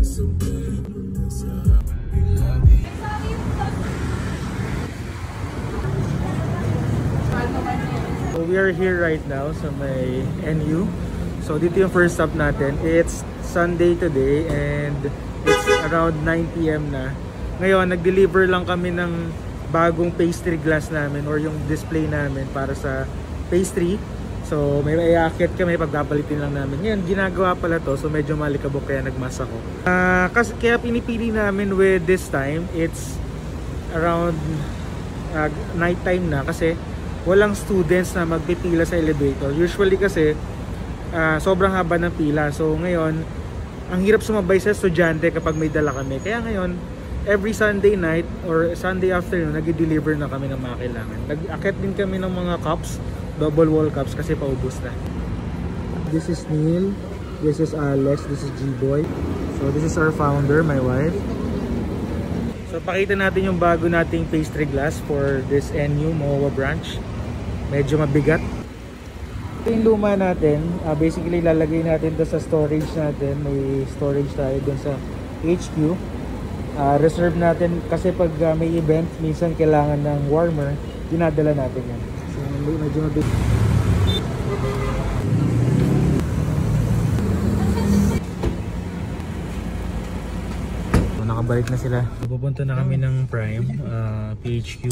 So we are here right now sa may NU. So dito yung first stop natin. It's Sunday today and it's around 9 PM na. Ngayon, nag-deliver lang kami ng bagong pastry glass namin or yung display namin para sa pastry. So may iaakit kami, pagpapalitin lang namin. Ngayon, ginagawa pala to, so medyo malikabok kaya nagmas ako. Kaya pinipili namin with this time, it's around night time na kasi walang students na magpipila sa elevator. Usually kasi sobrang haba ng pila. So ngayon, ang hirap sumabay sa estudyante kapag may dala kami. Kaya ngayon, every Sunday night or Sunday afternoon, nag-deliver na kami ng mga kailangan. Nag-akit din kami ng mga cups, double wall cups kasi paubos na. This is Neil, this is Alex, this is G-Boy. So this is our founder, my wife. So pakita natin yung bago nating pastry glass for this NU MOA branch. Medyo mabigat. Ito yung luma natin. Basically lalagay natin ito sa storage natin. May storage tayo dun sa HQ. Reserve natin kasi pag may event, minsan kailangan ng warmer, dinadala natin yan. So medyo mabigat. Nakabalik na sila. Pupunta na kami ng Prime PHQ.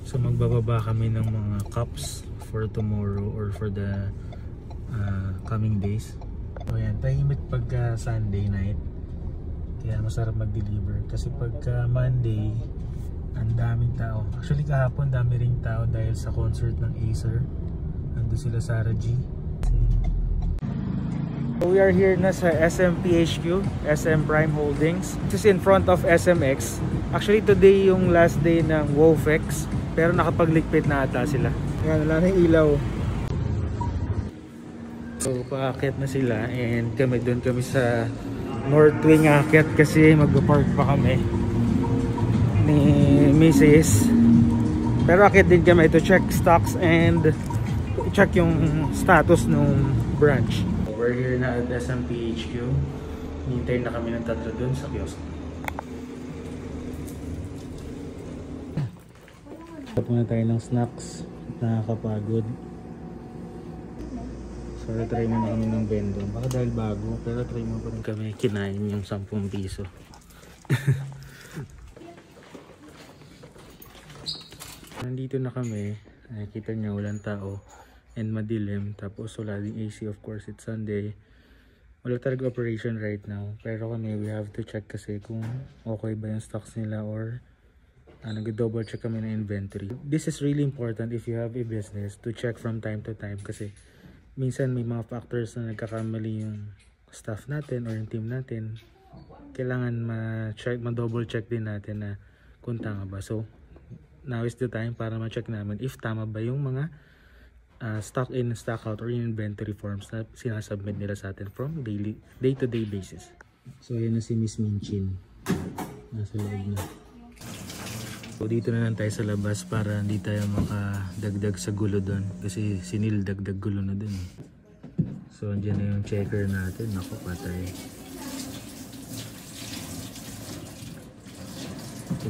So magbababa kami ng mga cups for tomorrow or for the coming days. So yan, tahimik pagka Sunday night. Kaya masarap mag-deliver. Kasi pagka Monday, ang daming tao. Actually kahapon dami ring tao dahil sa concert ng Acer. Nandun sila Sarah G. So we are here na sa SM PHQ, SM Prime Holdings. This is in front of SMX. Actually today yung last day ng WOFEX, pero nakapagligpit na ata sila. Yan, wala na yung ilaw. So paakit na sila and doon kami sa North Wing akit kasi magpa-park pa kami ni Mrs. Pero akit din kami to check stocks and check yung status ng branch. We're here na at SM PHQ. Hintay na kami ng tatlo dun sa kiosk. Tapos na tayo ng snacks. Nakakapagod. So try mo na kami ng bendo. Baka dahil bago, pero try mo pa rin kami kinain yung 10 piso. Nandito na kami. Nakikita niyo walang tao and madilim, tapos wala ding AC. Of course it's Sunday, wala talaga operation right now, pero kami we have to check kasi kung okay ba yung stocks nila or nag-double check kami ng inventory. This is really important if you have a business to check from time to time kasi minsan may mga factors na nagkakamali yung staff natin or yung team natin. Kailangan ma-double check din natin na kung tama ba. So now is the time para ma-check namin if tama ba yung mga stock in, stock out or inventory forms na sinasubmit nila sa atin from day-to-day basis. So yan na si Miss Minchin. Nasa loob na. So dito na lang tayo sa labas para hindi tayo makadagdag sa gulo doon. Kasi si Neil dagdag gulo na doon. So andyan na yung checker natin. Naku, patay.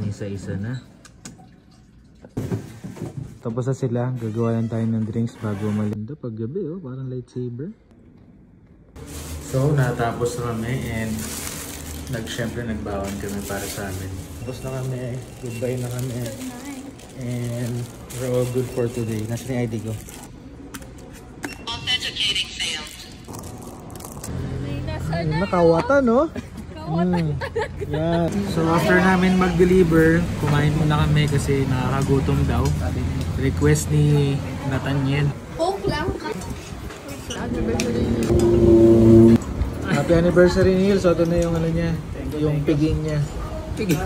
Isa-isa na. Tapos na sila, gagawa lang tayo ng drinks bago malinda pag gabi, oh, parang lightsaber. So, natapos na kami and syempre nagbawan kami para sa amin. Tapos na kami, goodbye na kami. And we're all good for today. Nasaan yung ID ko? Authenticating failed. Nakawata, no? Yeah. So after namin mag-deliver, kumain muna kami kasi nakakagutom daw. Request ni Nathaniel. Coke lang. Happy anniversary Neil. So ito na yung ano niya, yung piging niya. Piging.